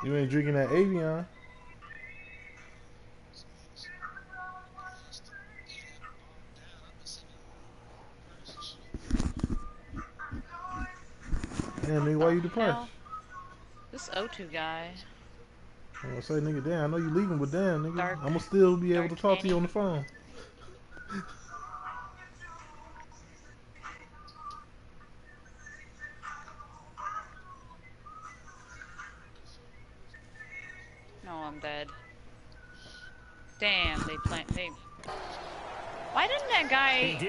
You ain't drinking that Avion. Damn, nigga, why you depart? This O2 guy. I'm gonna say, nigga, damn, I know you leaving, but damn, nigga, I'm gonna still be able to talk to you on the phone. No, I'm dead. Damn, they plant. Why didn't that guy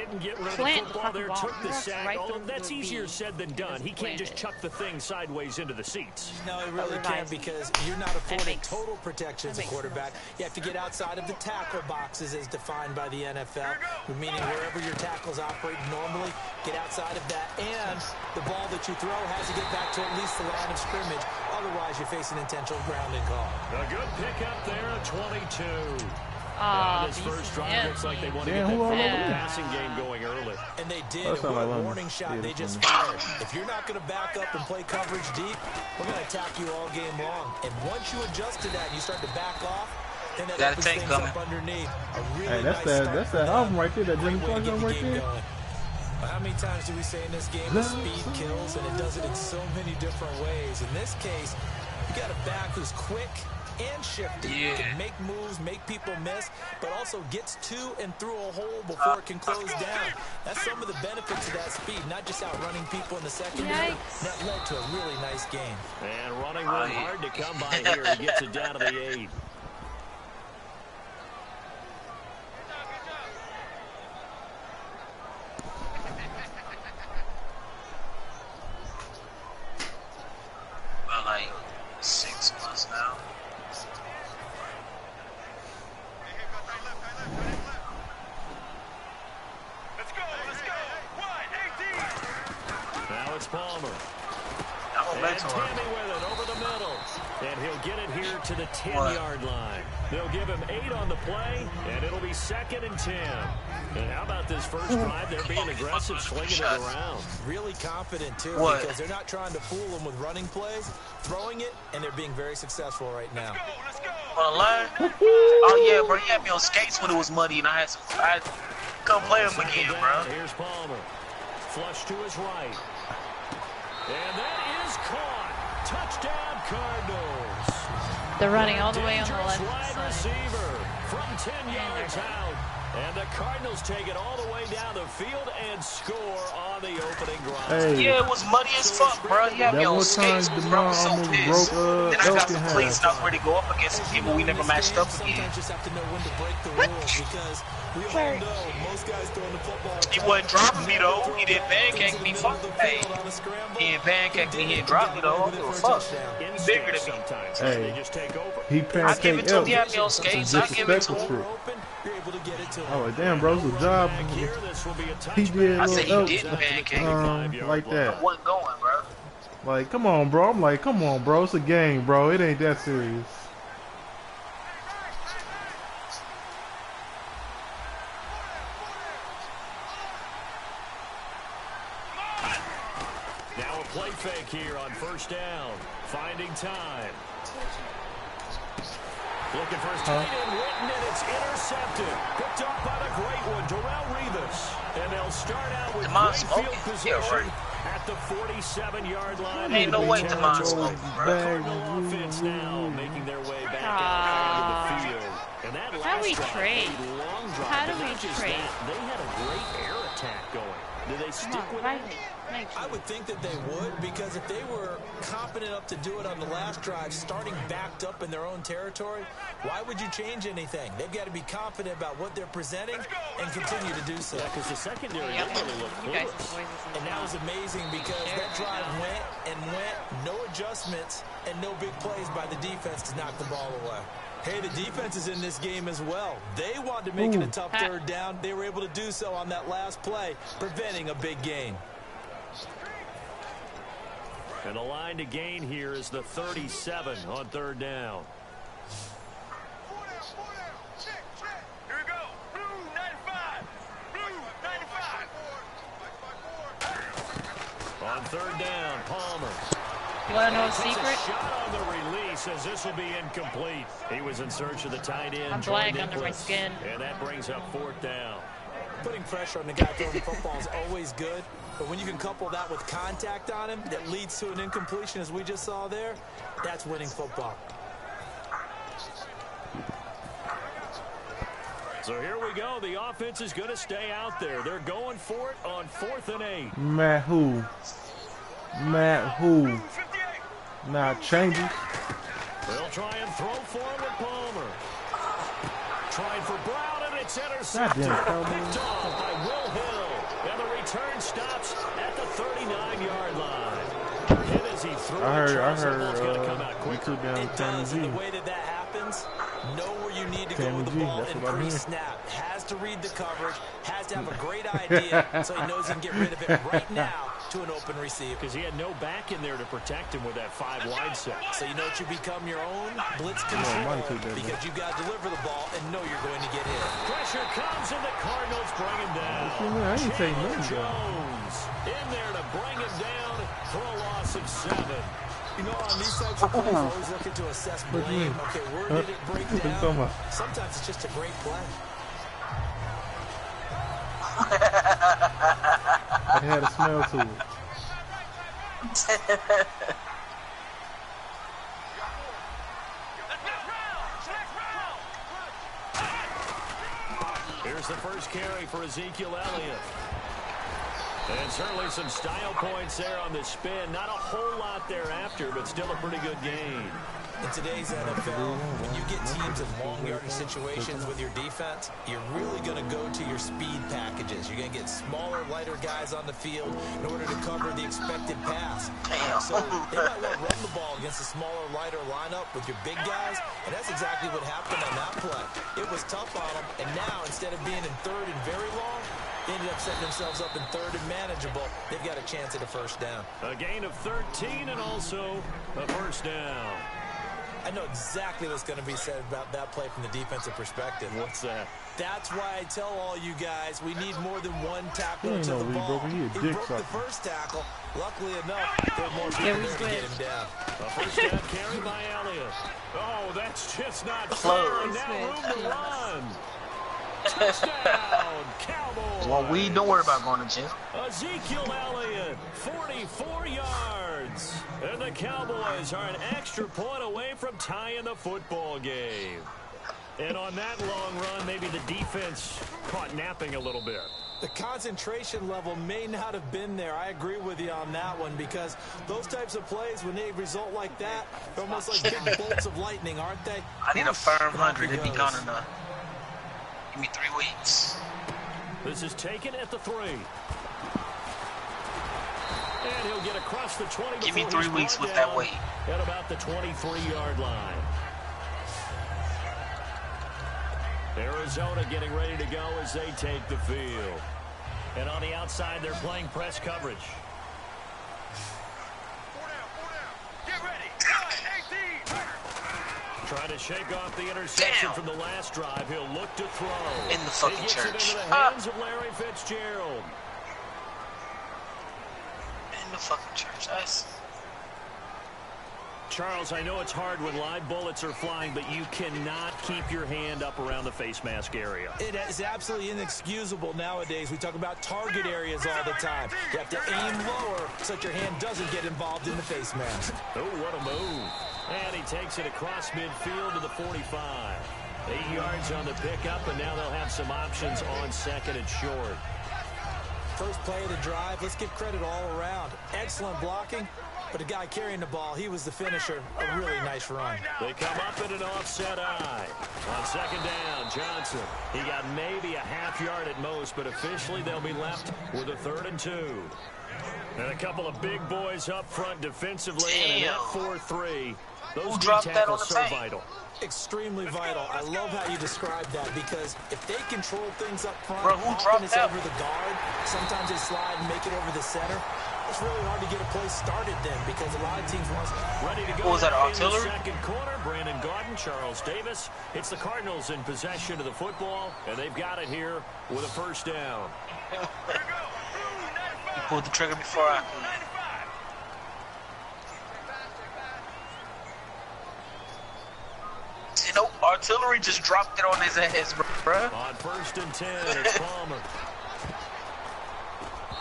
plant the fucking ball? Took the sack. Right, that's easier said than done. He can't just chuck the thing sideways into the seats. No, he really can't, because you're not afforded total protection as a quarterback. You have to get outside of the tackle boxes as defined by the NFL, meaning wherever your tackles operate normally, get outside of that. And the ball that you throw has to get back to at least the line of scrimmage. Otherwise, you face an intentional grounding call. A good pickup there at 22. This first drive looks like they want to get that passing game going early. And they did. It was a warning shot they just fired. If you're not going to back up and play coverage deep, we're going to attack you all game long. And once you adjust to that and you start to back off, then that opens things up underneath. Hey, that's that album right there, that Jimmy Clark album right there. How many times do we say in this game that speed kills, and it does it in so many different ways? In this case, you got a back who's quick and shifty, can make moves, make people miss, but also gets to and through a hole before it can close down. That's some of the benefits of that speed, not just outrunning people in the secondary. That led to a really nice game. And running one hard to come by here. He gets it down to the 8. Well, like 6 months now. Now it's Palmer. And Tammy with it over the middle. And he'll get it here to the 10-yard line. They'll give him 8 on the play, and it'll be 2nd and 10. And how about this first drive? They're being aggressive, slinging it around. Really confident, too, because they're not trying to fool them with running plays, throwing it, and they're being very successful right now. On the line? Oh, yeah, bro. He had me on skates when it was muddy, and I couldn't play him again, bro. Here's Palmer. Flush to his right. And that is caught. Touchdown, Cardinals. They're running all the way on the left wide receiver from 10 yards out. And the Cardinals take it all the way down the field and score on the opening drive. Hey, yeah, it was muddy as fuck, bro. He had me on skates, bro. I was so pissed. Then I got some cleats and I was ready to go up against some people we never matched up again. Just have to know when to break the rules, because we all know most guys throwing the football. He wasn't dropping me though. He didn't pancake me. Fuck. Hey, he didn't pancake me. He didn't drop me though. Fuck. He's bigger than me. Hey, he pancaked. I give it to him. He had me on skates. I give it to him. Oh, damn, bro, it's a job. He did I said he didn't pancake like that. I wasn't going, bro. Like, come on, bro. I'm like, come on, bro. It's a game, bro. It ain't that serious. Now a play fake here on first down. Finding time. Looking for his tight end, Witten, and it's intercepted. Picked up by the great one, Darrelle Revis. And they'll start out with great field position at the 47-yard line. Ain't no way Demond smoking, bro. Cardinal offense now making their way back out into the field. And that how do we trade? How do we trade? They had a great air attack going. Did they stick with it? I would think that they would, because if they were competent enough to do it on the last drive, starting backed up in their own territory, why would you change anything? They've got to be confident about what they're presenting and continue to do so. Yeah, because the secondary didn't really look clueless. And that was amazing, because that drive went and went, no adjustments and no big plays by the defense to knock the ball away. Hey, the defense is in this game as well. They wanted to make it a tough third down. They were able to do so on that last play, preventing a big gain. And the line to gain here is the 37 on third down. Here we go. Blue 95. Blue 95. On third down, Palmer. You want to know a secret? Shot on the release as this will be incomplete. He was in search of the tight end. I'm black under my skin. And that brings up 4th down. Putting pressure on the guy throwing the football is always good, but when you can couple that with contact on him that leads to an incompletion, as we just saw there, that's winning football. So here we go. The offense is going to stay out there. They're going for it on 4th and 8. Matt who? Not changing. They'll try and throw forward Palmer. Trying for Brown, and it's intercepted. Picked off by Will Hill. And the return stops at the 39-yard line. And as he threw I heard, we took down Tammy G. The way that happens, know where you need to go with the ball in pre-snap. Has to read the coverage, has to have a great idea so he knows he can get rid of it right now to an open receiver. Because he had no back in there to protect him with that 5-wide set. So you know what, you become your own blitz control because you've got to deliver the ball and know you're going to get hit. Pressure comes and the Cardinals bring him down. I ain't saying nothing. Jones in there to bring him down for a loss of 7. You know, on these types of plays, always looking to assess blame. Okay, where did it break down? Sometimes it's just a great play. It had a smell to it. Here's the first carry for Ezekiel Elliott. And certainly some style points there on the spin. Not a whole lot thereafter, but still a pretty good game. In today's NFL, when you get teams in long yardage situations with your defense, you're really going to go to your speed packages. You're going to get smaller, lighter guys on the field in order to cover the expected pass. So they might want to run the ball against a smaller, lighter lineup with your big guys, and that's exactly what happened on that play. It was tough on them, and now instead of being in 3rd and very long, they ended up setting themselves up in 3rd and manageable. They've got a chance at a first down. A gain of 13 and also a first down. I know exactly what's going to be said about that play from the defensive perspective. What's that? That's why I tell all you guys we need more than one tackle to the ball. He broke the first tackle. Luckily enough, there were more people there to get him down. A first down carry by Elliott. Oh, that's just not fair. And now room to run. Touchdown, Cowboys. Well, we don't worry about going to jail. Ezekiel Elliott, 44 yards. And the Cowboys are an extra point away from tying the football game. And on that long run, maybe the defense caught napping a little bit. The concentration level may not have been there. I agree with you on that one because those types of plays, when they result like that, they're almost like big bolts of lightning, aren't they? I need a firm 100 to be gone enough. Give me 3 weeks. This is taken at the 3. And he'll get across the 20. Give me 3 weeks with that weight. At about the 23-yard line. Arizona getting ready to go as they take the field. And on the outside, they're playing press coverage. 4 down. Get ready. 18. Trying to shake off the interception from the last drive. He'll look to throw. In the fucking church. He gets it into the hands of Larry Fitzgerald. In the fucking church. Nice. Charles, I know it's hard when live bullets are flying, but you cannot keep your hand up around the face mask area. It is absolutely inexcusable nowadays. We talk about target areas all the time. You have to aim lower so that your hand doesn't get involved in the face mask. Oh, what a move. And he takes it across midfield to the 45. 8 yards on the pickup, and now they'll have some options on 2nd and short. First play of the drive, let's give credit all around. Excellent blocking. But the guy carrying the ball, he was the finisher. A really nice run. They come up in an offset eye. On 2nd down, Johnson. He got maybe a half yard at most, but officially they'll be left with a 3rd and 2. And a couple of big boys up front defensively. And an F4-3. Those D tackles so vital. Extremely vital. I love how you describe that because if they control things up front, who dropped it's over the guard. Sometimes they slide and make it over the center. It's really hard to get a play started then because a lot of teams want ready to go. What was that, artillery? In the second quarter, Brandon Gaudin, Charles Davis. It's the Cardinals in possession of the football, and they've got it here with a first down. You pulled the trigger before I could. artillery just dropped it on his ass, bro. On 1st and 10, it's Palmer.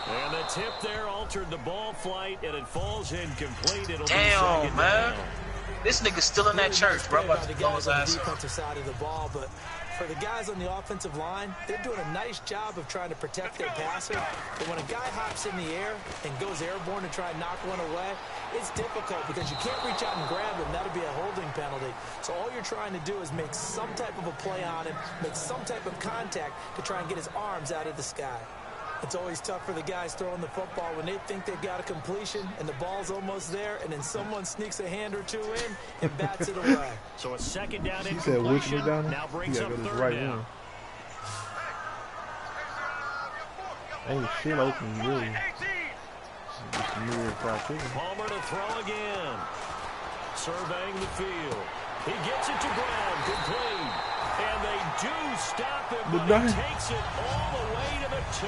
And the tip there altered the ball flight, and it falls incomplete. It'll be second man. down. This nigga's still in that church, bro. About to blow his ass on the defensive side of the ball, but for the guys on the offensive line, they're doing a nice job of trying to protect their passer. But when a guy hops in the air and goes airborne to try and knock one away, it's difficult because you can't reach out and grab him. That'll be a holding penalty. So all you're trying to do is make some type of a play on him, make some type of contact to try and get his arms out of the sky. It's always tough for the guys throwing the football when they think they've got a completion and the ball's almost there, and then someone sneaks a hand or two in and bats it away. So a second down He said, "Wish me down." Now brings up third right down. Ain't shit open really. Just a mere fried chicken. Palmer to throw again. Surveying the field. He gets it to Brown. Complete. And they do stop him, but he takes it all the way to the 2.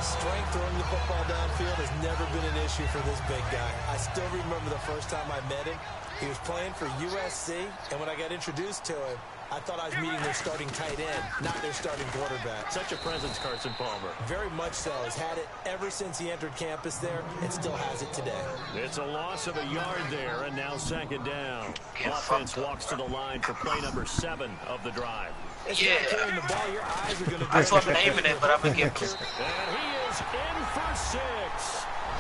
Strength throwing the football downfield has never been an issue for this big guy. I still remember the first time I met him. He was playing for USC, and when I got introduced to him, I thought I was meeting their starting tight end, not their starting quarterback. Such a presence, Carson Palmer. Very much so. He's had it ever since he entered campus there and still has it today. It's a loss of a yard there, and now second down. Offense walks to the line for play number 7 of the drive. Yeah. Carrying the ball, your eyes are going to That's what I'm naming it, but I'm going to get And he is in for 6.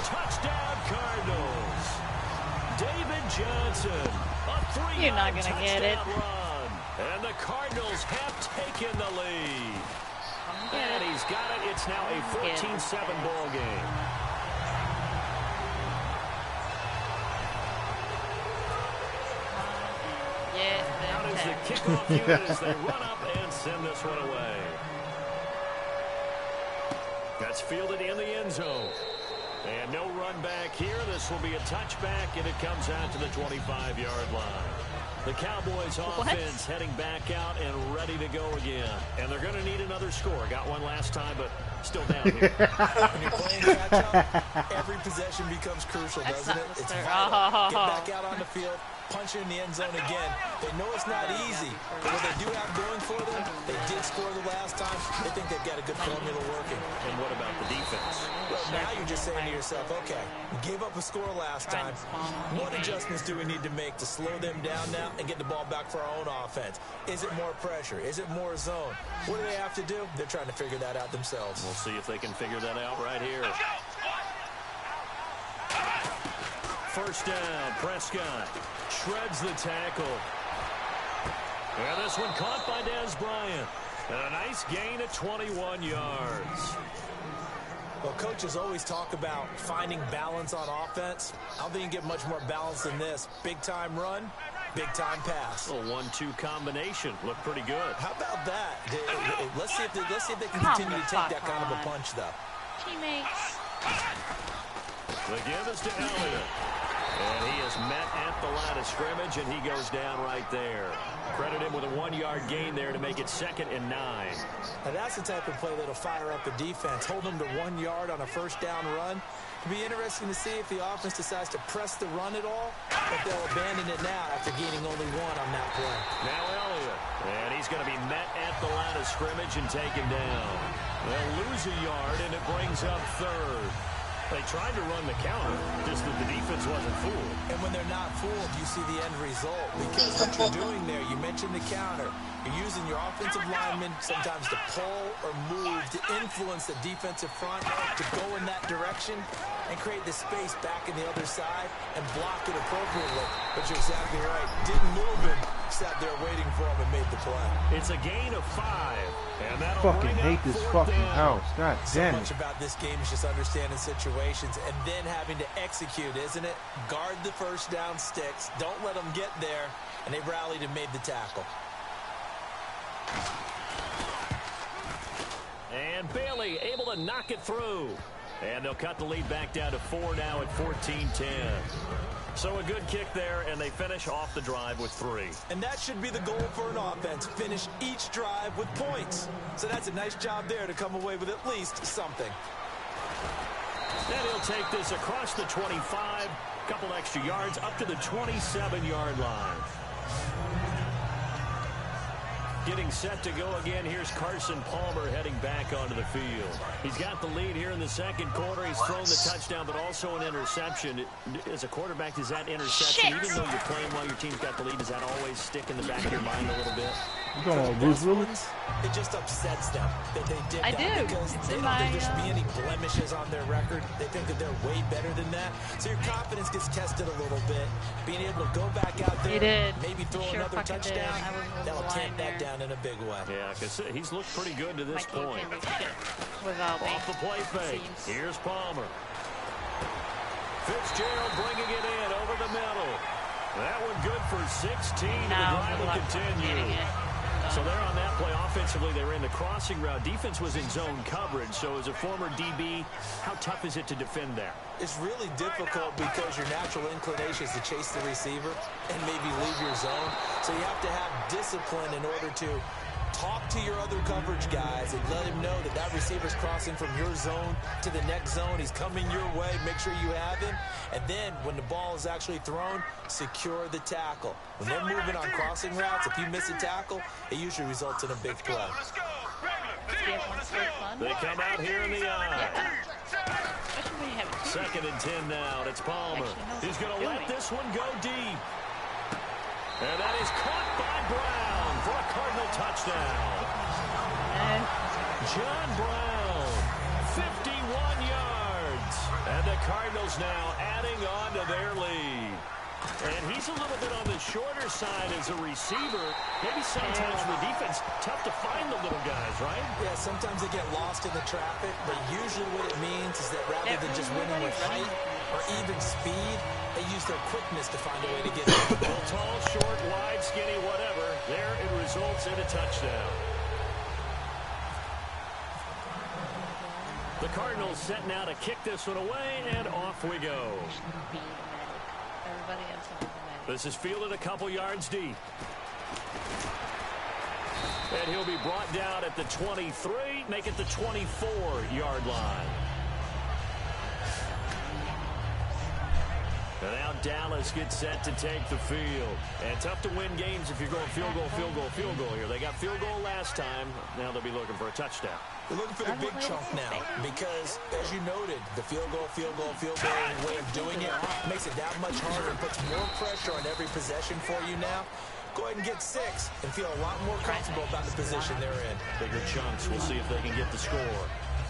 Touchdown, Cardinals. David Johnson, a 3-yard You're not going to get it. run. And the Cardinals have taken the lead. And he's got it. It's now a 14-7 ball game. Out is the kickoff unit as they run up and send this one away. That's fielded in the end zone. And no run back here. This will be a touchback, and it comes out to the 25-yard line. The Cowboys offense heading back out and ready to go again. And they're going to need another score. Got one last time, but still down here. When you're playing catch-up, every possession becomes crucial, doesn't it? It's vital. Get back out on the field, punch in the end zone again. They know it's not easy, but what they do have going for them, they did score the last time. They think they've got a good formula working. And what about the defense? Well, now you're just saying to yourself, okay, we gave up a score last time. What adjustments do we need to make to slow them down now and get the ball back for our own offense? Is it more pressure? Is it more zone? What do they have to do? They're trying to figure that out themselves. We'll see if they can figure that out right here. First down, Prescott shreds the tackle. And this one caught by Dez Bryant. And a nice gain of 21 yards. Well, coaches always talk about finding balance on offense. I don't think you can get much more balance than this. Big-time run, big-time pass. A 1-2 combination. Looked pretty good. How about that? Let's see if they can continue to take that kind of a punch, though. Teammates. The give is to Elliott. And he is met at the line of scrimmage, and he goes down right there. Credit him with a 1-yard gain there to make it 2nd and 9. Now that's the type of play that'll fire up the defense. Hold them to 1 yard on a first down run. It'll be interesting to see if the offense decides to press the run at all, if they'll abandon it now after gaining only 1 on that play. Now Elliott. And he's going to be met at the line of scrimmage and taken down. They'll lose a yard, and it brings up 3rd. They tried to run the counter, just that the defense wasn't fooled. And when they're not fooled, you see the end result. Because what you're doing there, you mentioned the counter. You're using your offensive linemen sometimes to pull or move, to influence the defensive front, to go in that direction and create the space back in the other side and block it appropriately. But you're exactly right. Didn't move him, sat there waiting for him and made the play. It's a gain of 5. And that'll Fucking hate this fucking house. God damn it. So much about this game is just understanding situations and then having to execute, isn't it? Guard the first down sticks. Don't let them get there. And they rallied and made the tackle. And Bailey able to knock it through. And they'll cut the lead back down to 4 now at 14-10. So a good kick there, and they finish off the drive with 3. And that should be the goal for an offense. Finish each drive with points. So that's a nice job there to come away with at least something. And he'll take this across the 25, couple extra yards up to the 27-yard line. Getting set to go again. Here's Carson Palmer heading back onto the field. He's got the lead here in the second quarter. He's thrown the touchdown, but also an interception. As a quarterback, does that interception, even though you're playing while your team's got the lead, does that always stick in the back of your mind a little bit? You talking about Bruce Willis? It just upsets them that they did that because it's they in don't think there my, should be any blemishes on their record. They think that they're way better than that. So your confidence gets tested a little bit. Being able to go back out there, maybe throw another touchdown, that'll tamp that down in a big way. Yeah, because he's looked pretty good to this point. Off the play fake. Here's Palmer. Fitzgerald bringing it in over the middle. That one good for 16. The drive will continue. So they're on that play. Offensively, they ran the crossing route. Defense was in zone coverage. So as a former DB, how tough is it to defend there? It's really difficult because your natural inclination is to chase the receiver and maybe leave your zone. So you have to have discipline in order to talk to your other coverage guys and let him know that that receiver's crossing from your zone to the next zone. He's coming your way. Make sure you have him. And then when the ball is actually thrown, secure the tackle. When they're moving on crossing routes, if you miss a tackle, it usually results in a big play. They come out here in the eye. Second and 10 now. It's Palmer. He's going to let this one go deep. And that is caught by Brown for a Cardinal touchdown. John Brown, 51 yards. And the Cardinals now adding on to their lead. And he's a little bit on the shorter side as a receiver. Maybe sometimes for the defense, tough to find the little guys, right? Yeah, sometimes they get lost in the traffic, but usually what it means is that rather than just winning with height or even speed, they use their quickness to find a way to get it. Well, tall, short, wide, skinny, whatever. There it results in a touchdown. The Cardinals set now to kick this one away, and off we go. This is fielded a couple yards deep. And he'll be brought down at the 23, make it the 24-yard line. And now Dallas gets set to take the field. And tough to win games if you're going field goal, field goal, field goal here. They got field goal last time. Now they'll be looking for a touchdown. They're looking for the big chunk now because, as you noted, the field goal way of doing it makes it that much harder and puts more pressure on every possession for you now. Go ahead and get 6 and feel a lot more comfortable about the position they're in. Bigger chunks. We'll see if they can get the score.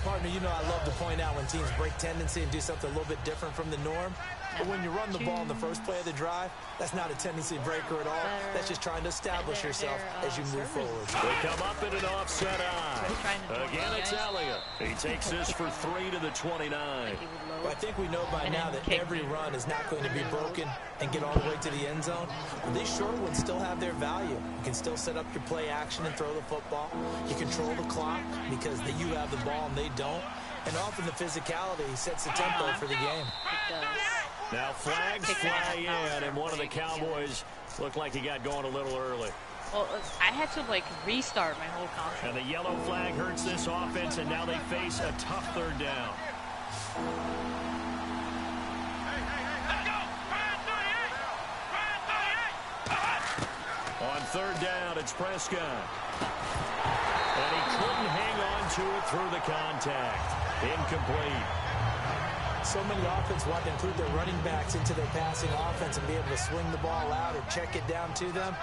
Partner, you know I love to point out when teams break tendency and do something a little bit different from the norm. But when you run the ball in the first play of the drive, that's not a tendency breaker at all. That's just trying to establish yourself as you move forward. They come up in an offset eye. Again, it's Elliott. He takes this for 3 to the 29. Well, I think we know by now that every run is not going to be broken and get all the way to the end zone. But these short ones still have their value. You can still set up your play action and throw the football. You control the clock because you have the ball and they don't. And often the physicality sets the tempo for the game. Now flags fly in, and one of the Cowboys looked like he got going a little early. Well, I had to, restart my whole concept. And the yellow flag hurts this offense, and now they face a tough third down. On third down, it's Prescott. And he couldn't hang on to it through the contact. Incomplete. So many offenses want to include their running backs into their passing offense and be able to swing the ball out or check it down to them.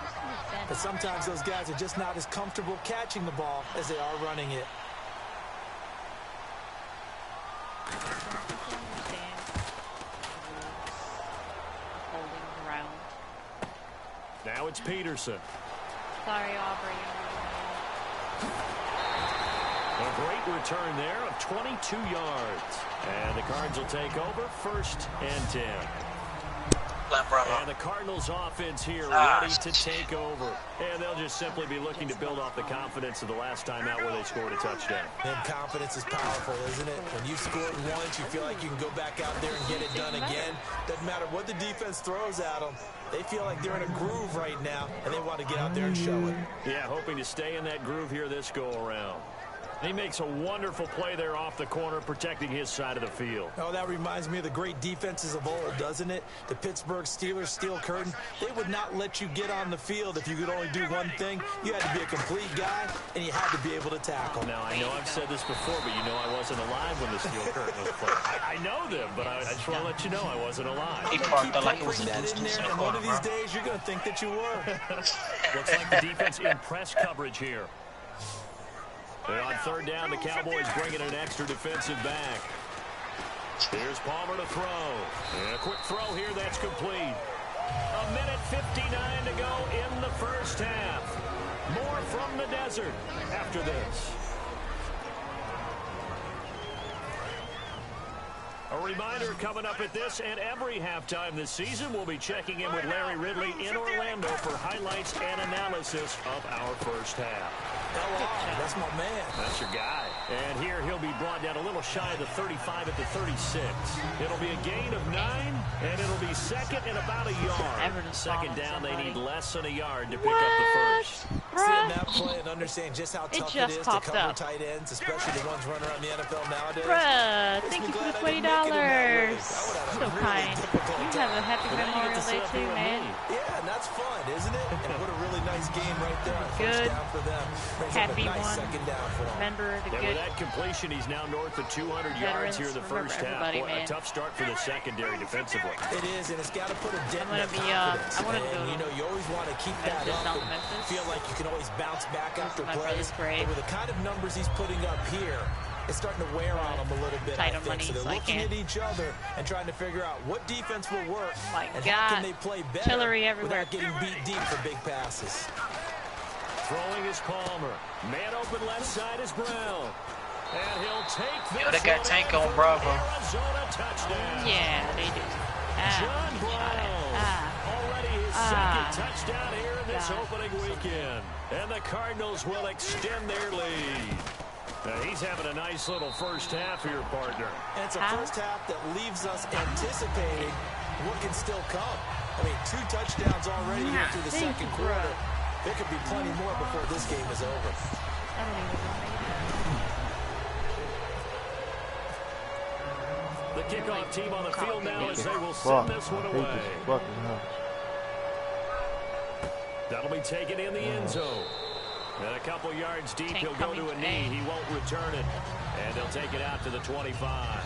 But sometimes those guys are just not as comfortable catching the ball as they are running it. Now it's Peterson. Sorry, Aubrey. A great return there of 22 yards. And the Cards will take over 1st and 10. And the Cardinals offense here ready to take over. And they'll just simply be looking to build off the confidence of the last time out where they scored a touchdown. And confidence is powerful, isn't it? When you've scored once, you feel like you can go back out there and get it done again. Doesn't matter what the defense throws at them. They feel like they're in a groove right now, and they want to get out there and show it. Yeah, hoping to stay in that groove here this go-around. He makes a wonderful play there off the corner, protecting his side of the field. Oh, that reminds me of the great defenses of old, doesn't it? The Pittsburgh Steelers, Steel Curtain, they would not let you get on the field if you could only do one thing. You had to be a complete guy, and you had to be able to tackle. Now, I know I've said this before, but you know I wasn't alive when the Steel Curtain was played. I know them, but I just want to let you know I wasn't alive. He parked out like it was that in there, and one of these days you're going to think that you were. Looks like the defense in press coverage here. And on third down, the Cowboys bringing an extra defensive back. Here's Palmer to throw. And a quick throw here, that's complete. A minute 59 to go in the first half. More from the desert after this. A reminder coming up at this and every halftime this season, we'll be checking in with Larry Ridley in Orlando for highlights and analysis of our first half. That's my man. That's your guy. And here he'll be brought down a little shy of the 35 at the 36. It'll be a gain of 9, and it'll be second and about a yard. Second down, they need less than a yard to pick up the first. Seeing that play and understand just how tough it is to cover tight ends, especially the ones running around the NFL nowadays. Bruh, thank you for the $20. So kind. You have a happy Memorial Day too, man. Yeah, and that's fun, isn't it? And what a really nice game right there. Good. Down for them. Happy nice one. Second down for them. Remember the With good that completion, he's now north of 200 yards here in the first half. Boy, a tough start for the secondary defensively. It is, and it's got to put a dent in I want to go. You know, you always want to keep that up and feel like you can always bounce back after plays. But with the kind of numbers he's putting up here, it's starting to wear on them a little bit, I think. So they're looking at each other and trying to figure out what defense will work and how can they play better without getting beat deep for big passes. Throwing is Palmer. Man open left side is Brown. And he'll take this. Yo, they got Tank on Bravo. Arizona touchdown. Yeah, they do. John Brown. Already his second touchdown here in this opening weekend. And the Cardinals will extend their lead. Now he's having a nice little first half here, partner. And it's a first half that leaves us anticipating what can still come. I mean, 2 touchdowns already here through the second quarter. There could be plenty more before this game is over. I don't even know. The kickoff team on the field now as they will send this one away. That'll be taken in the end zone. And a couple yards deep, he'll go to a knee. He won't return it. And they'll take it out to the 25.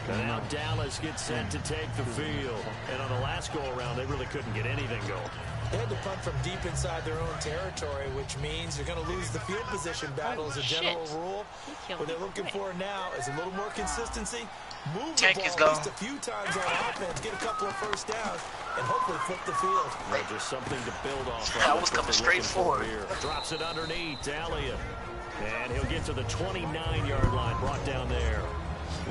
And now Dallas gets set to take the field. And on the last go-around, they really couldn't get anything going. They had to punt from deep inside their own territory, which means they're going to lose the field position battle as a general rule. What they're looking for now is a little more consistency. Move the ball at least a few times on offense, get a couple of first downs, and hopefully flip the field. Well, just something to build off. That was coming straight forward. Drops it underneath to Elliott. And he'll get to the 29-yard line, brought down there.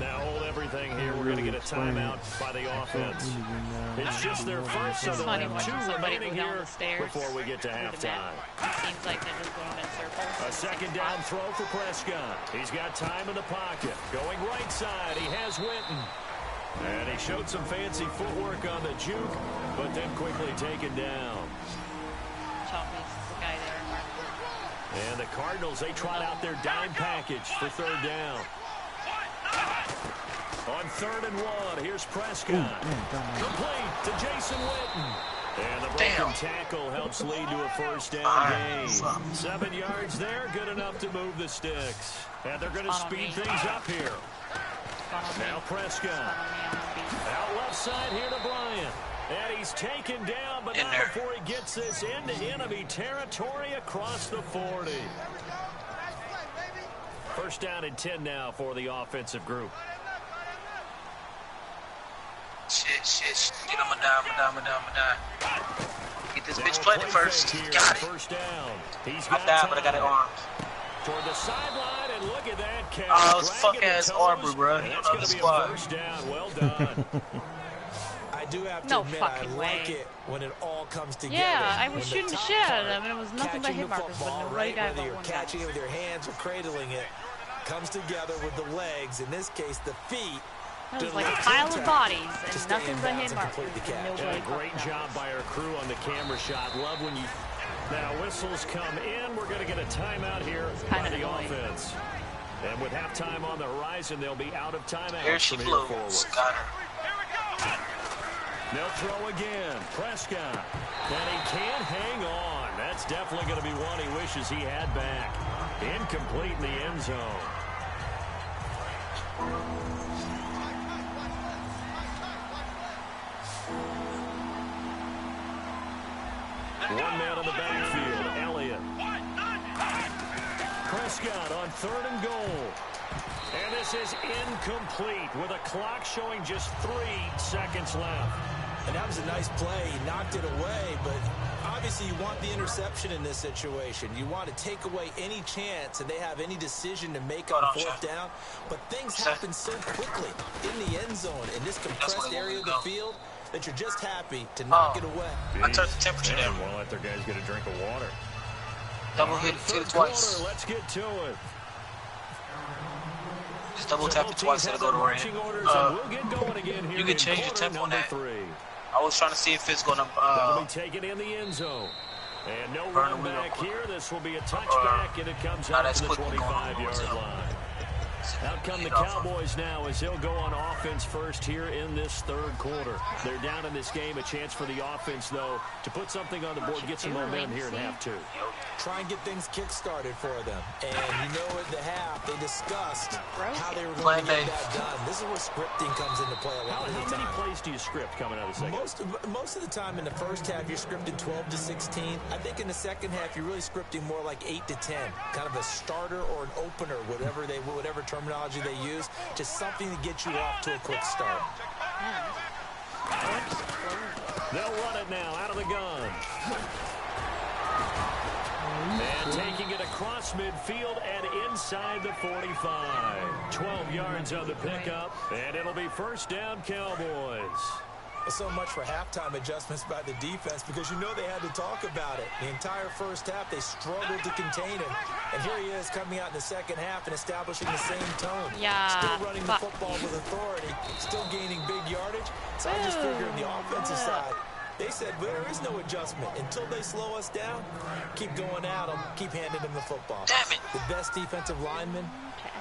Now hold everything here. We're going to get a timeout by the offense. It's just their first of the 2 remaining here before we get to halftime. Seems like they're just going in circles. A second down throw for Prescott. He's got time in the pocket. Going right side, he has Winton. And he showed some fancy footwork on the juke, but then quickly taken down. And the Cardinals, they trot out their dime package for third down. On 3rd and 1, here's Prescott. Complete to Jason Witten. And the broken tackle helps lead to a first down gain. 7 yards there, good enough to move the sticks. And they're going to speed things up here. Now Prescott. Out left side here to Bryant. And he's taken down, but not before he gets this into enemy territory across the 40. First down and 10 now for the offensive group. Shit. Get him a die. Get this bitch planted first. Got it. First down. I'm down, but I got it armed. Toward the sideline, and look at that catch. Oh, it's fuck-ass Arbor, bro. That's going to be a first down. Well done. I do have to admit, I like it when it all comes together. Yeah, I was shooting the shit out of them, and it was nothing but hit markers, but nobody got whether you're catching it with your hands or cradling it, comes together with the legs, in this case, the feet. It was like a pile of bodies and nothing but hit markers. And a great job by our crew on the camera shot. Love when you... Now whistles come in. We're going to get a timeout here by the offense. And with halftime on the horizon, they'll be out of timeout. Here she blows. Got her. They'll throw again. Prescott. And he can't hang on. That's definitely going to be one he wishes he had back. Incomplete in the end zone. One man on the backfield. Elliott. Prescott on 3rd and goal. And this is incomplete with a clock showing just 3 seconds left. And that was a nice play. He knocked it away, but obviously you want the interception in this situation. You want to take away any chance that they have any decision to make on 4th down. But things happen so quickly in the end zone, in this compressed area of the field, that you're just happy to knock it away. I turned the temperature down. Won't let their guys get a drink of water. Double hit it twice. Let's get to it. Just double tap it twice and go to red. You can change your tempo on that. I was trying to see if it's going to be taken in the end zone. And no run back here. This will be a touchback, and it comes out to the 25-yard line. Out come the Cowboys now as they'll go on offense first here in this 3rd quarter. They're down in this game. A chance for the offense, though, to put something on the board, get some momentum here in half 2. Try and get things kick-started for them. And you know at the half, they discussed how they were going to get that done. This is where scripting comes into play a lot of the time. How many plays do you script coming out of the second? Most of the time in the first half, you're scripting 12 to 16. I think in the second half, you're really scripting more like 8 to 10. Kind of a starter or an opener, whatever terminology they use, just something to get you off to a quick start. They'll run it now out of the gun. And taking it across midfield and inside the 45. 12 yards on the pickup, and it'll be 1st down Cowboys. So much for halftime adjustments by the defense, because you know they had to talk about it. The entire first half, they struggled to contain him. And here he is coming out in the second half and establishing the same tone. Yeah. Still running the football with authority, still gaining big yardage. So I just figure on the offensive side, they said, well, there is no adjustment. Until they slow us down, keep going at them, keep handing them the football. Damn it. The best defensive linemen,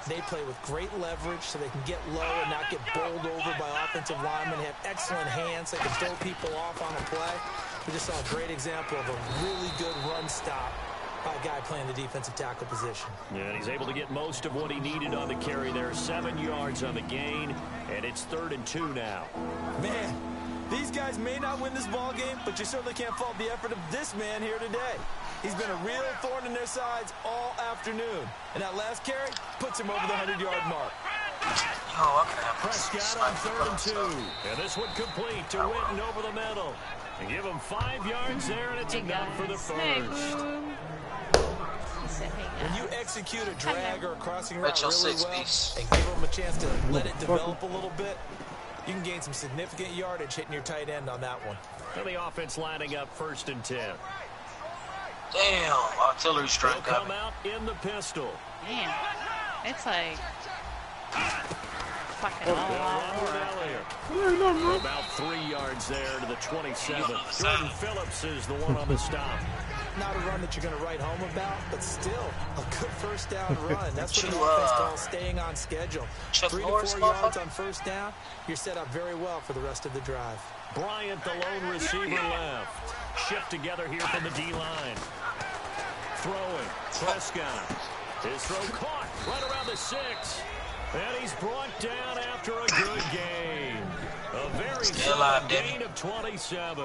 they play with great leverage so they can get low and not get bowled over by offensive linemen. They have excellent hands that can throw people off on a play. We just saw a great example of a really good run stop by a guy playing the defensive tackle position. Yeah, and he's able to get most of what he needed on the carry there. 7 yards on the gain, and it's 3rd and 2 now. Man, these guys may not win this ball game, but you certainly can't fault the effort of this man here today. He's been a real thorn in their sides all afternoon. And that last carry puts him over the 100-yard mark. Prescott on 3rd and 2. And this one complete to Witten over the middle. And give him 5 yards there, and it's enough for the first. When you execute a drag or a crossing route really well and give them a chance to let it develop a little bit, you can gain some significant yardage hitting your tight end on that one. And the offense lining up 1st and 10. Damn, artillery strike come out in the pistol. Man, it's like fucking all over. About 3 yards there to the 27. Jordan Phillips is the one on the stop. Not a run that you're going to write home about, but still a good 1st down run. That's what the offense calls staying on schedule. 3 to 4 yards on 1st down, you're set up very well for the rest of the drive. Bryant, the lone receiver left. Shift together here from the D-line. Throwing. Prescott. His throw caught right around the 6. And he's brought down after a good gain. A very solid gain of 27.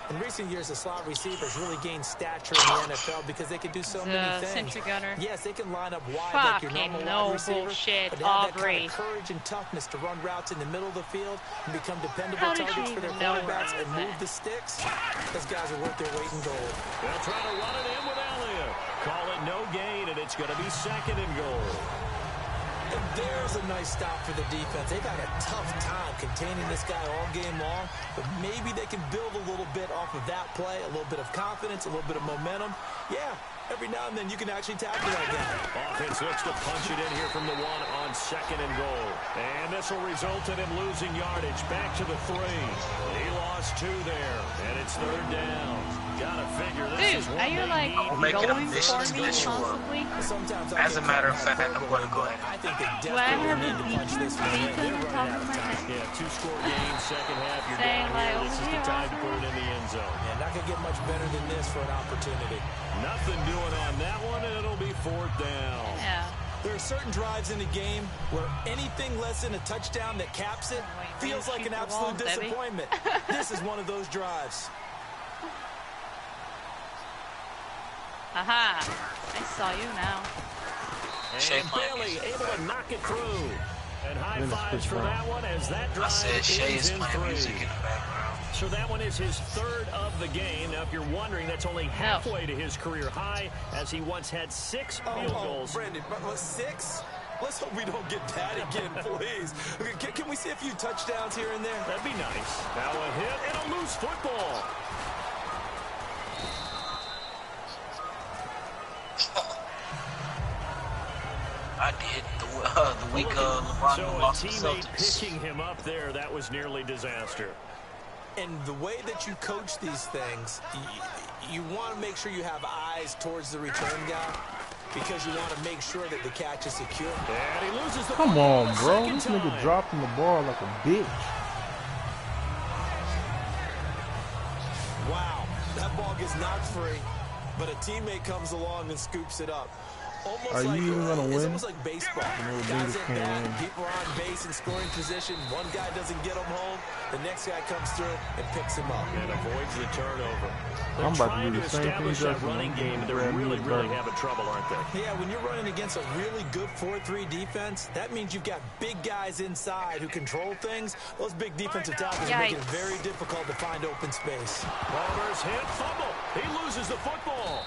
In recent years, the slot receivers really gained stature in the NFL because they can do so many things. Gunner. Yes, they can line up wide like your normal wide receiver, bullshit. but have that kind of courage and toughness to run routes in the middle of the field and become dependable targets for their quarterbacks and move the sticks. Those guys are worth their weight in gold. They'll try to run it in with Elliott. Call it no gain, and it's going to be 2nd and goal. And there's a nice stop for the defense. They've had a tough time containing this guy all game long, but maybe they can build a little bit off of that play, a little bit of confidence, a little bit of momentum. Yeah, every now and then you can actually tackle that guy. Offense looks to punch it in here from the 1 on 2nd and goal. And this will result in him losing yardage. Back to the 3. He lost 2 there. And it's 3rd down. Gotta figure this is one are you like going for me constantly? As a matter of fact, I'm going to go ahead. I think they Do I definitely have need a to punch this one in. beeping on top of my head? Yeah, 2-score game, second half. You're Saying down like, here. This is the time to put it in the end zone. Yeah, not going to get much better than this for an opportunity. Nothing doing on that one, and it'll be 4th down. Yeah. There are certain drives in the game where anything less than a touchdown that caps it feels like an absolute disappointment. This is one of those drives. Aha. I saw you now. And Bailey able to knock it through. And high fives for that one as that drive is in 3. So that one is his 3rd of the game. Now, if you're wondering, that's only halfway to his career high, as he once had 6 field goals. Brandon, 6? Let's hope we don't get that again, please. Okay, can we see a few touchdowns here and there? That'd be nice. Now a hit and a loose football. I did. The week LeBron lost the So a teammate Celtics. picking him up there, that was nearly disaster. And the way that you coach these things, you want to make sure you have eyes towards the return guy because you want to make sure that the catch is secure. And he loses the Come ball on, the bro. second This nigga time. dropping the ball like a bitch. Wow, that ball gets knocked free, but a teammate comes along and scoops it up. Almost Are like, you even gonna it's win? almost like baseball. No, Guys niggas at can't bat, win. people are on base in scoring position. One guy doesn't get him home. The next guy comes through and picks him up. And avoids the turnover. They're I'm about to trying do the same thing establish that Justin. running game, and they're Grab me really, a really burger. having trouble, aren't they? Yeah, when you're running against a really good 4-3 defense, that means you've got big guys inside who control things. Those big defensive tackles are making it very difficult to find open space. Palmer's hit, fumble. He loses the football.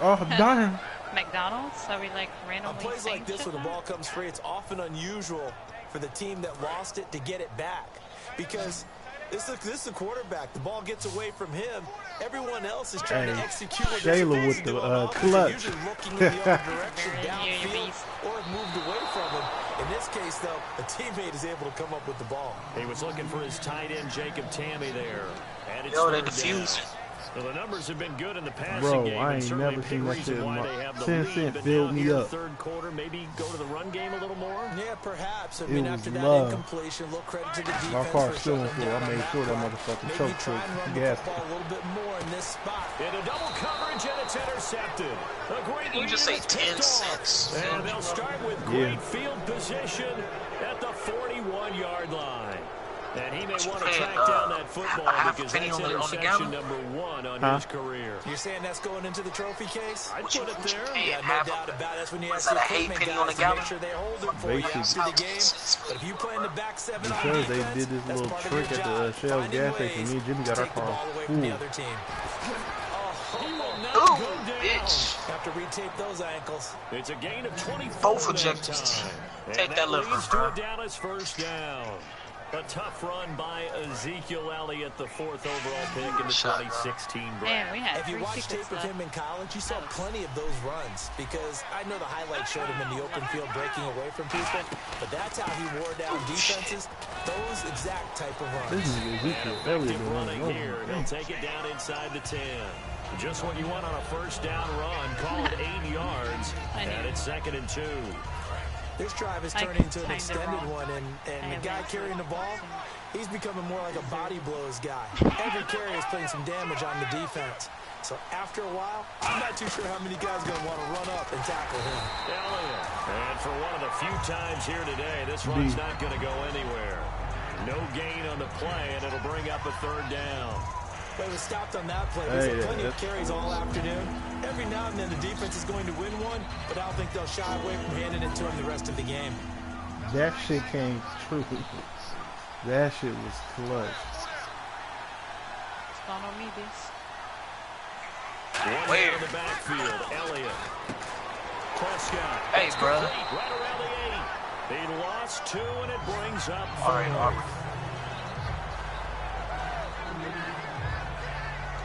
Oh, damn. McDonald's? Are we like On randomly plays saying like this, shit when the now? ball comes free, it's often unusual for the team that lost it to get it back. Because this is the quarterback. The ball gets away from him. Everyone else is trying to execute what they're Shayla supposed with to the, do on offense. clutch. They're usually looking in the other direction, Barely hear you, downfield, beast. or have moved away from him. In this case, though, a teammate is able to come up with the ball. He was looking for his tight end, Jacob Tammy, there. And it's Yo, they 3rd defuse. down. So the numbers have been good in the passing Bro, game. I and ain't certainly never a big seen that reason shit in why my- they have the 10 lead. cent But filled now me here, up. 3rd quarter, maybe go to the run game a little more. Yeah, perhaps. I It mean, was after that love. incompletion, a little credit to the defense. My car's for still in shutting full. I down made on sure that play. motherfucker Maybe choke try trick and run the gas. football a little bit more in this spot. In a double coverage, and it's intercepted. A great You lead, just and say it's 10 picked off. cents. And they'll start with Yeah. great field position at the 41-yard line. And he may What you want to paying, track down that football a half because penny that's on the interception gallon? number 1 on Huh? his career. You're saying that's going into the trophy case? I'd What you put it there. paying? Yeah, no Half doubt a- about it. That's when you what's ask that, the a equipment penny guys on the to make gallon? sure they hold it for you Basic. after the game. But if you play in the back 7 on Because they defense, did this that's little part of trick your at the job. Shell Finding gas station. ways Me and Jimmy got to our take the car ball away from the full. other team. He will not Ooh, go down. bitch. Have to retape those ankles. It's a gain of 24 Both that objectives. time. Take And that liver, leads to bro. a Dallas 1st down. A tough run by Ezekiel Elliott, the 4th overall pick in the Shot, 2016 draft. Man, we had If you 3 watch tape tickets of left. him in college, you saw plenty of those runs because I know the highlights showed him in the open field breaking away from people, but that's how he wore down defenses, those exact type of runs. This nigga Ezekiel Elliott Effective been running running here. over. He'll take it down inside the 10. Just what you want on a 1st down run. Call it 8 yards. I know. And it's 2nd and 2. This drive is I turning into an timed it extended wrong. one, and I the guy have carrying the ball, he's becoming more like a body blows guy. Every carry is putting some damage on the defense. So after a while, I'm not too sure how many guys are going to want to run up and tackle him. Elliott. And for one of the few times here today, this run's not going to go anywhere. No gain on the play, and it'll bring up a 3rd down. But it was stopped on that play. He's had plenty of that's- carries all afternoon. Every now and then the defense is going to win one, but I don't think they'll shy away from handing it to him the rest of the game. That shit came true. That shit was clutch. Spawn on me, this. One Where? in the backfield. Elliott. Prescott. Hey, It's bro. complete right around the 8. He lost 2, and it brings up 4. All right, Aubrey.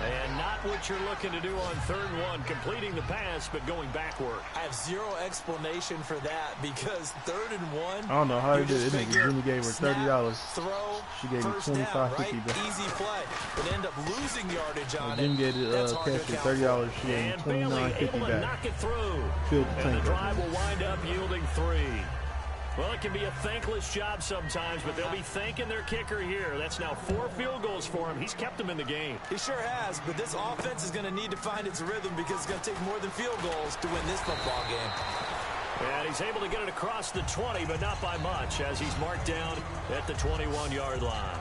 And not not what you're looking to do on 3rd and 1, completing the pass, but going backward. I have zero explanation for that because 3rd and 1. I don't know how he did it. Jimmy gave her $30. Throw, she gave me $25.50. Right? Easy play, but end up losing yardage on Jimmy gave it cash for $30. She gave me $29.50 back. Knock it through. Filled the and tank. The drive will wind up yielding 3. Well, it can be a thankless job sometimes, but they'll be thanking their kicker here. That's now 4 field goals for him. He's kept them in the game. He sure has, but this offense is going to need to find its rhythm because it's going to take more than field goals to win this football game. And he's able to get it across the 20, but not by much, as he's marked down at the 21-yard line.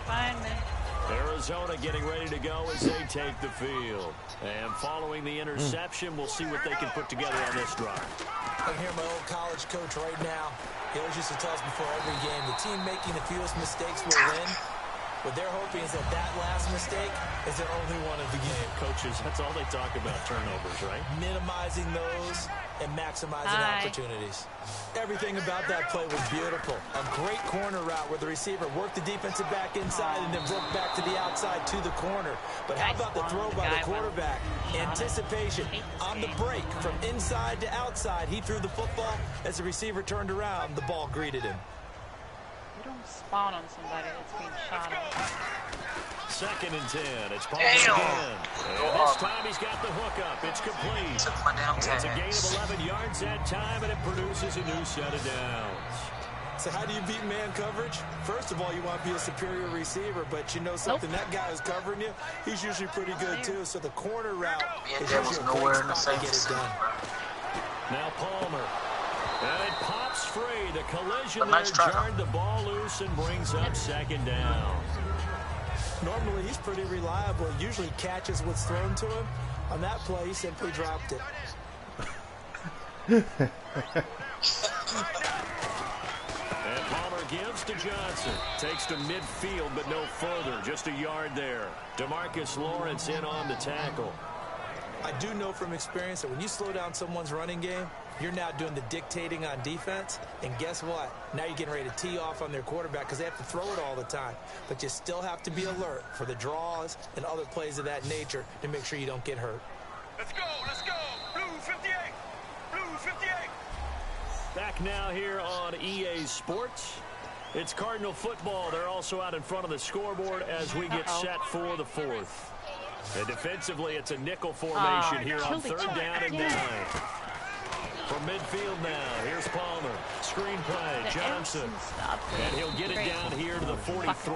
Fine, man. Arizona getting ready to go as they take the field. And following the interception, we'll see what they can put together on this drive. I can hear my old college coach right now. He always used to tell us before every game, the team making the fewest mistakes will win. What they're hoping is that last mistake is their only one of the game. Coaches, that's all they talk about, turnovers, right? Minimizing those and maximizing opportunities. Everything about that play was beautiful. A great corner route where the receiver worked the defensive back inside and then broke back to the outside to the corner. But how about the throw by the quarterback? Anticipation on the break from inside to outside. He threw the football. As the receiver turned around, the ball greeted him. You don't spawn on somebody that's being shot at. 2nd and 10. It's Palmer again. And this time he's got the hook up. It's complete. It's a gain of 11 yards that time, and it produces a new set of downs. So how do you beat man coverage? First of all, you want to be a superior receiver, but you know something, that guy who's covering you, he's usually pretty good too. So the corner route is usually a great spot to get it done. Now Palmer. And it pops free. The collision there jarred the ball loose and brings up 2nd down. Normally, he's pretty reliable. Usually catches what's thrown to him. On that play, he simply dropped it. And Palmer gives to Johnson. Takes to midfield, but no further. Just a yard there. DeMarcus Lawrence in on the tackle. I do know from experience that when you slow down someone's running game, you're now doing the dictating on defense. And guess what? Now you're getting ready to tee off on their quarterback because they have to throw it all the time. But you still have to be alert for the draws and other plays of that nature to make sure you don't get hurt. Let's go, let's go. Blue 58. Blue 58. Back now here on EA Sports. It's Cardinal football. They're also out in front of the scoreboard as we get set for the 4th. And defensively, it's a nickel formation here on 3rd down and 9. From midfield now, here's Palmer. Screen play, Johnson. And he'll get it down here to the 43.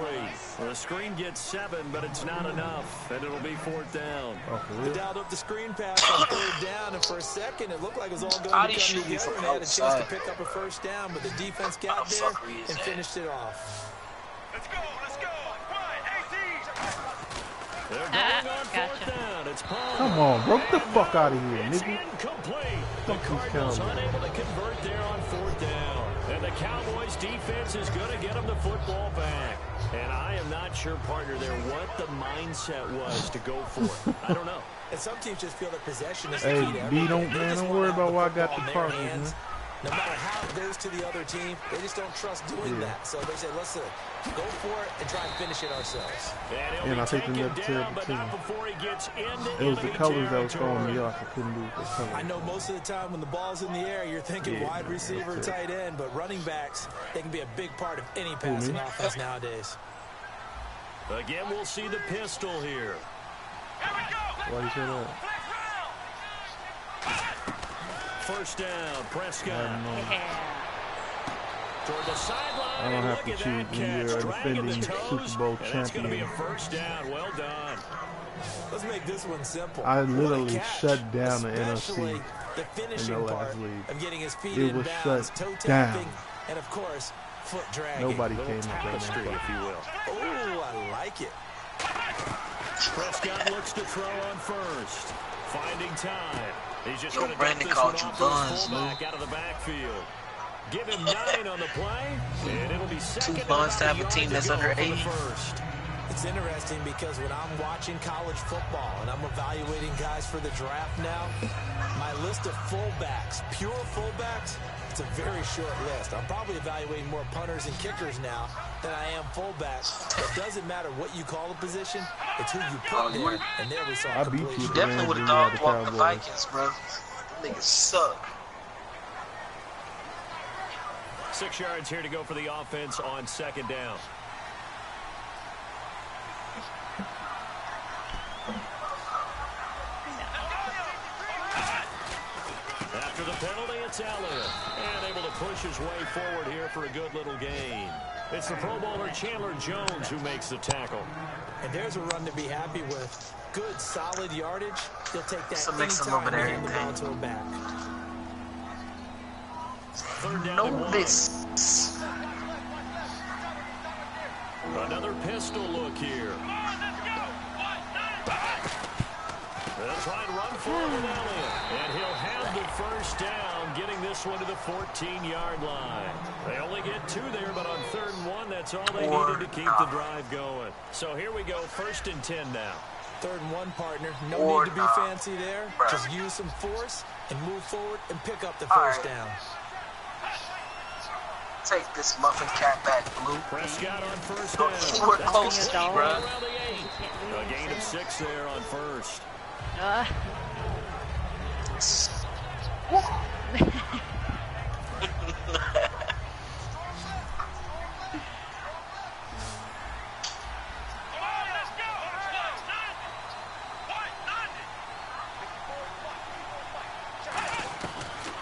Well, the screen gets 7, but it's not enough. And it'll be 4th down. They dialed up the screen pass on 3rd down, and for a second, it looked like it was all going to come together, and they had a chance to pick up a 1st down, but the defense got there and finished it off. Let's go, let's go. They're going on 4th down. It's Palmer. Come on, bro. Get the fuck out of here, It's nigga. incomplete. The Cardinals unable to convert there on 4th down. And the Cowboys defense is going to get them the football back. And I am not sure, partner, there what the mindset was to go for it. I don't know. And some teams just feel that possession is Hey, key to B, everything. don't worry about why I got the Cardinals, man. No matter how it goes to the other team, they just don't trust doing that. So they say, listen, go for it and try and finish it ourselves. And I think the next terrible team. It was the colors that was throwing me off. I couldn't do the colors. I know most of the time when the ball's in the air, you're thinking wide receiver, tight end, but running backs, they can be a big part of any passing offense nowadays. Again, we'll see the pistol here. Why do you say that? 1st down, Prescott. Toward the sideline. I don't have to choose when you're a defending Super Bowl champion. That's going to be a 1st down. Well done. Let's make this one simple. I literally shut down the Especially NFC the finishing in the part last league. of getting his feet It in was bounds, shut toe down. tapping, and of course, foot dragging. Nobody came up Tapestry, there. if you will. Oh, I like it. Prescott looks to throw on 1st. Finding time. He's just going to Brandon this called one you off buns, his fullback out of the backfield. Give him 9 on the play, and it'll be 2nd 2 buns to have a team that's under 80. It's It's interesting because when I'm watching college football and I'm evaluating guys for the draft now, my list of fullbacks, pure fullbacks, it's a very short list. I'm probably evaluating more punters and kickers now than I am fullbacks. It doesn't matter what you call the position, it's who you put there, and there we saw completion. You definitely would have dog walked the Vikings, bro. Them niggas suck. 6 yards here to go for the offense on second down. After the penalty, it's Elliott. And able to push his way forward here for a good little gain. It's the Pro Bowler Chandler Jones who makes the tackle. And there's a run to be happy with. Good, solid yardage. He'll take that anytime and hand the ball to him back. Third down and 1. Another pistol look here. They'll try and run forward with Elliott. And he'll have the first down, getting this one to the 14-yard line. They only get 2 there, but on 3rd and 1, that's all they needed to keep the drive going. So here we go, 1st and 10 now. 3rd and 1, partner. No need to be fancy there. Just use some force and move forward and pick up the first down. Take this muffin cap back, Blue. Prescott on first down. We're close to you, bro. A gain of 6 there on first.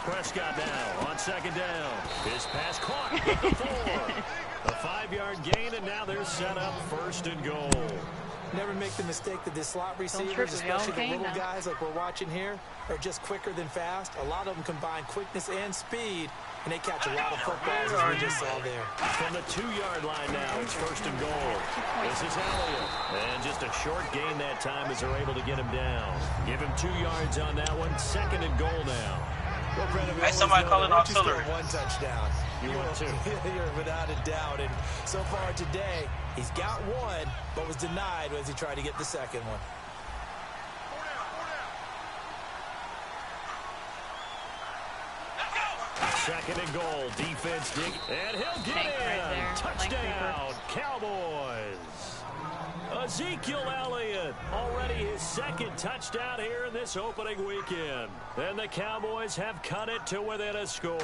Prescott now on second down. His pass caught at the 4. A 5-yard gain, and now they're set up 1st and goal. Never make the mistake that the slot receivers, especially the little guys like we're watching here, are just quicker than fast. A lot of them combine quickness and speed, and they catch a lot of footballs, as we just saw there. From the 2-yard line now, it's 1st and goal. This is Elliott. And just a short gain that time as they're able to get him down. Give him 2 yards on that one. 2nd and goal now. Hey, somebody call it auxiliary. 1 touchdown. You want 2. You're without a doubt. And so far today, he's got 1, but was denied as he tried to get the 2nd one. Second and goal. Defense dig. And he'll get in. Touchdown, Cowboys. Ezekiel Elliott, already his 2nd touchdown here in this opening weekend. And the Cowboys have cut it to within a score.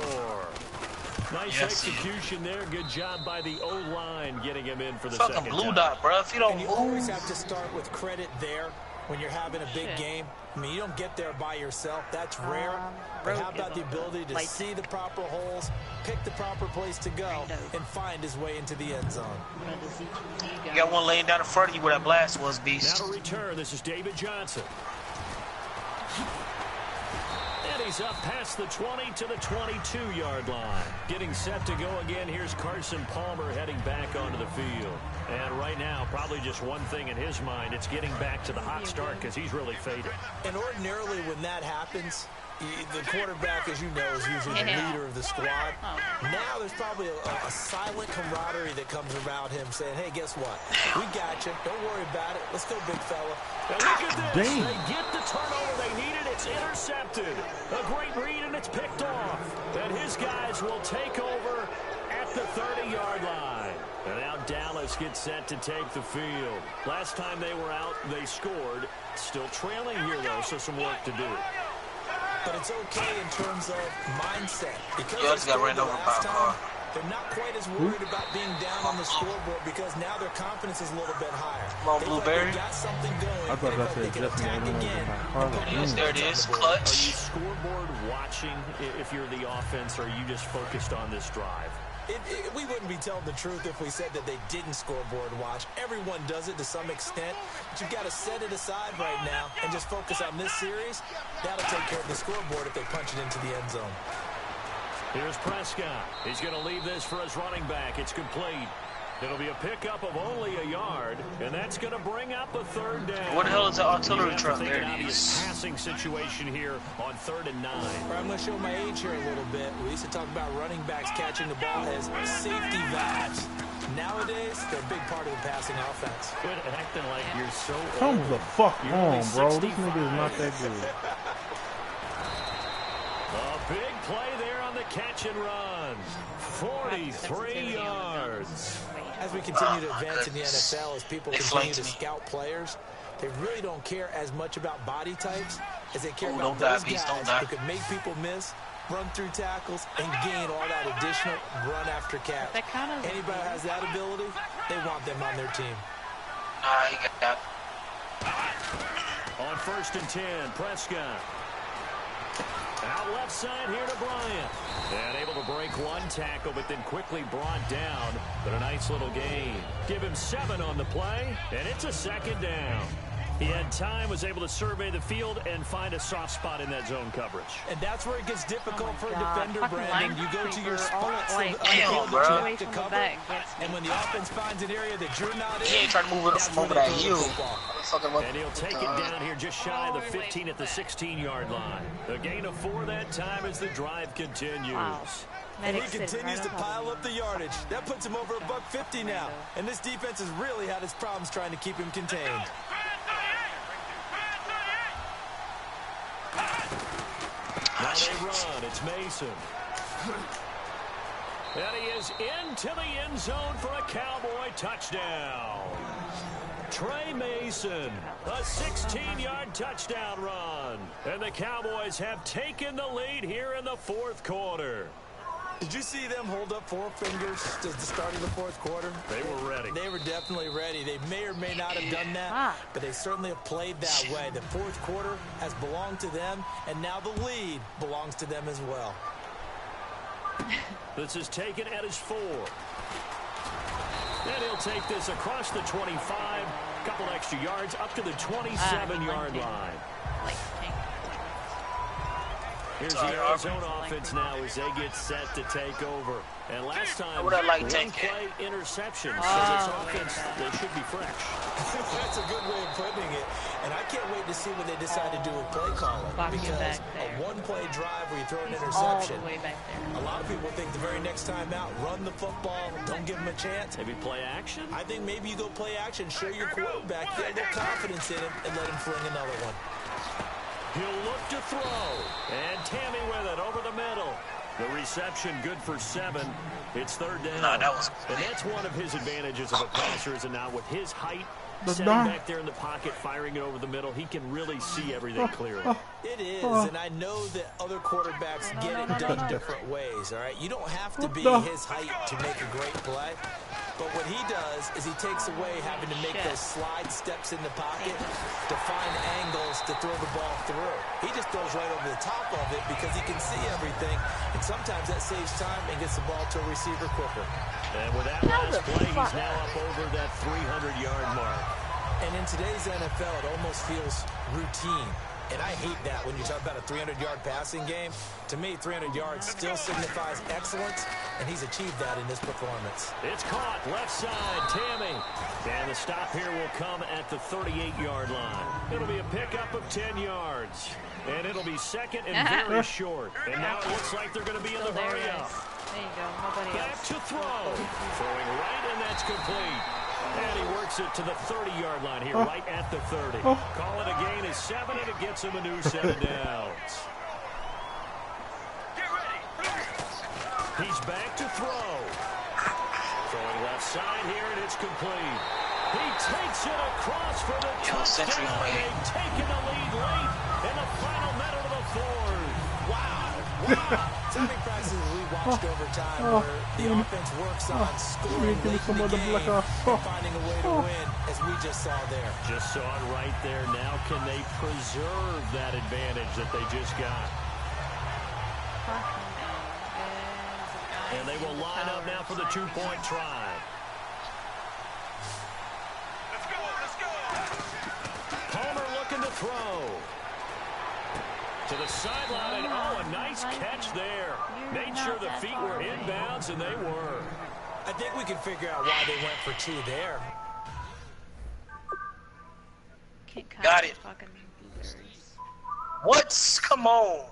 Nice execution there. Good job by the O-line getting him in for the second blue time. dot, bro. If you don't move. You always have to start with credit there when you're having a big game. I mean, you don't get there by yourself. That's rare. But how about the ability to see the proper holes, pick the proper place to go, and find his way into the end zone? You got one laying down in front of you where that blast was, Beast. Now to return, this is David Johnson. And he's up past the 20 to the 22-yard line. Getting set to go again, here's Carson Palmer heading back onto the field. And right now, probably just one thing in his mind, it's getting back to the hot start because he's really faded. And ordinarily when that happens, the quarterback, as you know, is usually the leader of the squad. Now there's probably a silent camaraderie that comes around him saying, hey, guess what? We got you. Don't worry about it. Let's go, big fella. And look at this. Dang. They get the turnover they needed. It's intercepted. A great read, and it's picked off. And his guys will take over at the 30-yard line. And now Dallas gets set to take the field. Last time they were out, they scored. Still trailing here, though, so some work to do. But it's okay in terms of mindset. Because just got ran over by a car. They're not quite as worried about being down on the scoreboard because now their confidence is a little bit higher. Come on, Blueberry. They got something going. I thought that's it. Yes, there it is. Clutch. Are you scoreboard watching if you're the offense, or are you just focused on this drive? We wouldn't be telling the truth if we said that they didn't scoreboard watch. Everyone does it to some extent, but you've got to set it aside right now and just focus on this series. That'll take care of the scoreboard if they punch it into the end zone. Here's Prescott. He's going to leave this for his running back. It's complete. It'll be a pickup of only a yard, and that's going to bring up a 3rd down. What the hell is the artillery truck? There it is. Passing situation here on 3rd and 9. I'm going to show my age here a little bit. We used to talk about running backs catching the ball as safety valves. Nowadays, they're a big part of the passing offense. Quit acting like you're so Come old. the fuck You're on, only bro. 65. This nigga is not that good. A big play there on the catch and run. 43 yards. As we continue to advance in the NFL, as people continue to scout players, they really don't care as much about body types as they care about those guys who can make people miss, run through tackles, and gain all that additional run after catch. Anybody who has that ability, they want them on their team. He got that. On 1st and 10, Prescott. Out left side here to Bryant. And able to break one tackle, but then quickly brought down. But a nice little gain. Give him 7 on the play, and it's a 2nd down. He had time, was able to survey the field and find a soft spot in that zone coverage. And that's where it gets difficult for a defender, Brandon. You go to your spots on the field Damn, that bro. you have to cover, and when the offense finds an area that you're not in, He ain't trying to move it over at you. And he'll take it down here just shy of the 15 at the 16-yard line. A gain of 4 that time as the drive continues. Wow. And he continues to pile up the yardage. That puts him over $150 now. And this defense has really had its problems trying to keep him contained. Now they run. It's Mason. And he is into the end zone for a Cowboy touchdown. Trey Mason, a 16-yard touchdown run. And the Cowboys have taken the lead here in the 4th quarter. Did you see them hold up 4 fingers at the start of the 4th quarter? They were ready. They were definitely ready. They may or may not have done that, but they certainly have played that way. The 4th quarter has belonged to them, and now the lead belongs to them as well. This is taken at his 4. And he'll take this across the 25, couple extra yards, up to the 27-yard line. Here's the Arizona offense now as they get set to take over. And last time, one-play interception. So this offense, they should be fresh. That's a good way of putting it. And I can't wait to see what they decide to do with play calling. Because a one-play drive where you throw an interception, a lot of people think the very next time out, run the football, don't give them a chance. Maybe play action? I think maybe you go play action, show your quarterback, get a little confidence in him, and let him fling another one. He'll look to throw. And Tammy with it over the middle. The reception good for 7. It's 3rd down. And that's one of his advantages of a passer, is now with his height, sitting back there in the pocket, firing it over the middle, he can really see everything clearly. It is, and I know that other quarterbacks get it done different ways, all right? You don't have to be his height to make a great play. But what he does is he takes away having to make those slide steps in the pocket to find angles to throw the ball through. He just throws right over the top of it because he can see everything, and sometimes that saves time and gets the ball to a receiver quicker. And with that last play, he's now up over that 300-yard mark. And in today's NFL, it almost feels routine. And I hate that when you talk about a 300-yard passing game. To me, 300 yards still signifies excellence, and he's achieved that in this performance. It's caught left side, Tammy. And the stop here will come at the 38-yard line. It'll be a pickup of 10 yards. And it'll be 2nd and very short. And now it looks like they're going to be in the hurry-up. There you go. Nobody Back else. to throw. Throwing right, and that's complete. And he works it to the 30-yard line here, right at the 30. Call it a gain of 7, and it gets him a new 7 downs. Get ready. He's back to throw. Throwing left side here, and it's complete. He takes it across for the touchdown. They've taken the lead late in the final minute of the 4th. Wow. Timing practices we watched over time where the offense works on scoring late in the game and finding a way to win, as we just saw there. Just saw it right there. Now can they preserve that advantage that they just got? And they will line up now for the 2-point try. Let's go. Let's go. Palmer looking to throw. To the sideline, and a nice catch there. Made sure the feet were inbounds, and they were. I think we can figure out why they went for 2 there. Got it. What? Come on.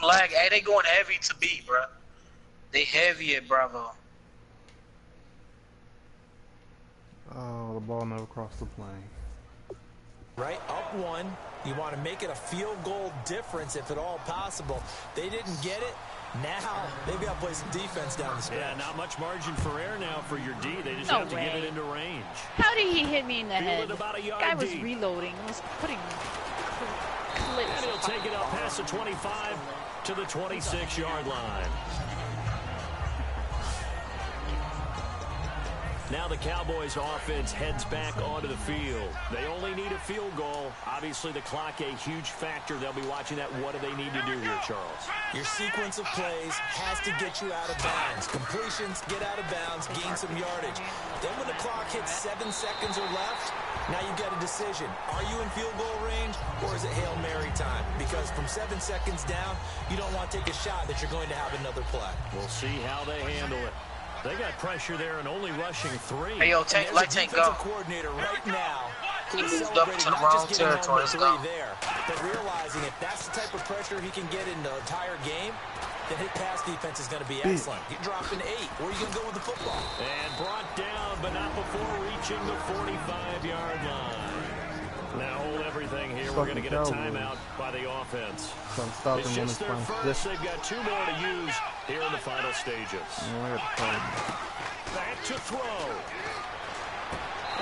black. Hey, they going heavy to B, bro. They heavy at Bravo. Oh, the ball never crossed the plane. Right, up one. You want to make it a field goal difference if at all possible. They didn't get it. Now they've got to play some defense down the stretch. Yeah, not much margin for error now for your D. They just have to get it into range. How did he hit me in the head? About a yard Guy was deep. reloading. Was putting clips. And he'll take it up past the 25 to the 26-yard line. Now the Cowboys offense heads back onto the field. They only need a field goal. Obviously the clock a huge factor. They'll be watching that. What do they need to do here, Charles? Your sequence of plays has to get you out of bounds. Completions, get out of bounds, gain some yardage. Then when the clock hits 7 seconds or left, now you've got a decision. Are you in field goal range or is it Hail Mary time? Because from 7 seconds down, you don't want to take a shot that you're going to have another play. We'll see how they handle it. They got pressure there and only rushing 3. Hey, yo, Tank, let Tank go. Coordinator right now. He moved up to the wrong territory. Let's go. There, but realizing if that's the type of pressure he can get in the entire game, then his pass defense is going to be excellent. You're dropping 8. Where are you going to go with the football? And brought down, but not before reaching the 45-yard line. Now hold everything here. We're going to get a timeout by the offense. It's just their first. They've got 2 more to use here in the final stages. Back to throw.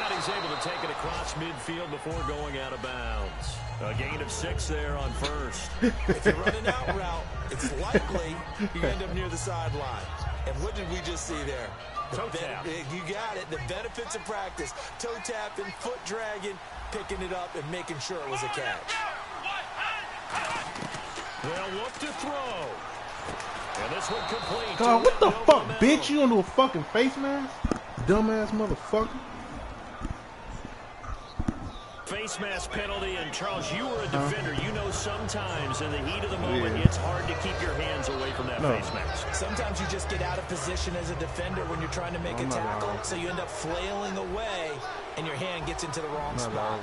And he's able to take it across midfield before going out of bounds. A gain of 6 there on first. If you're running out route, it's likely you end up near the sideline. And what did we just see there? Toe tap. You got it. The benefits of practice. Toe tapping, foot dragging, picking it up, and making sure it was a catch. They'll look to throw. And this one complete. God, what the fuck, bitch? You gonna do a fucking face mask? Dumbass motherfucker. Face mask penalty, and Charles, you were a defender. You know sometimes in the heat of the moment, it's hard to keep your hands away from that face mask. Sometimes you just get out of position as a defender when you're trying to make a tackle, so you end up flailing away, and your hand gets into the wrong spot.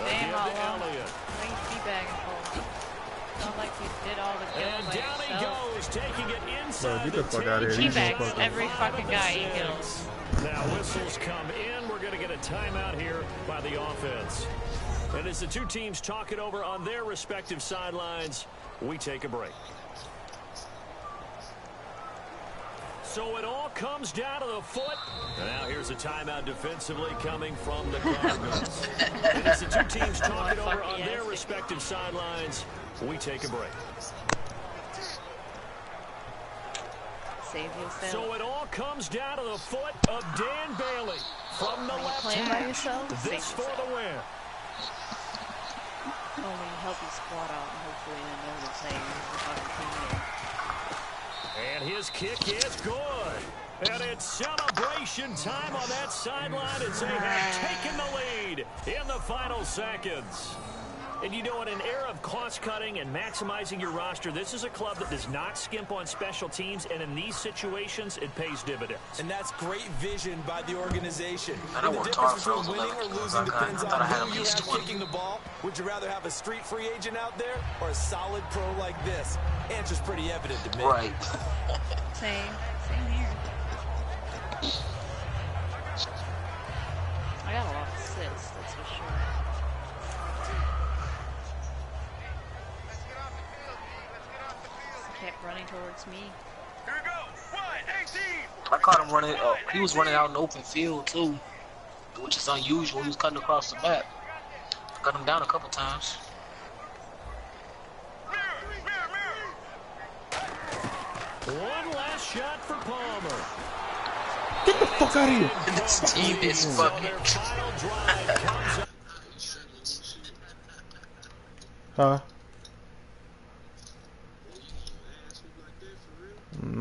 Damn, Elliott. Why you teabagging for? Not like you did all the killing by yourself. And down he goes, taking it inside. Bro, get the fuck out of here. Teabags every fucking guy he kills. Now whistles come in. We're going to get a timeout here by the offense. And as the 2 teams talk it over on their respective sidelines, we take a break. So it all comes down to the foot. And now here's a timeout defensively coming from the Cardinals. And as the 2 teams talk it over on their respective sidelines, we take a break. Save yourself. So it all comes down to the foot of Dan Bailey from the left half. This for the win. Only help you squat out and hopefully they know the same as the fucking team. And his kick is good. And it's celebration time on that sideline as they have taken the lead in the final seconds. And you know, in an era of cost-cutting and maximizing your roster, this is a club that does not skimp on special teams, and in these situations, it pays dividends. And that's great vision by the organization. I don't The want difference Tar between winning or losing depends on who you have kicking the ball. Would you rather have a street free agent out there or a solid pro like this? Answer's pretty evident to me. Right. Same here. I got a lot of assists, that's for sure. Kept running towards me. Here we go. 18. I caught him running. He was running out in the open field too, which is unusual. He was cutting across the back. Got him down a couple times. One last shot for Palmer. Get the fuck out of here. This team is fucking. Huh? No.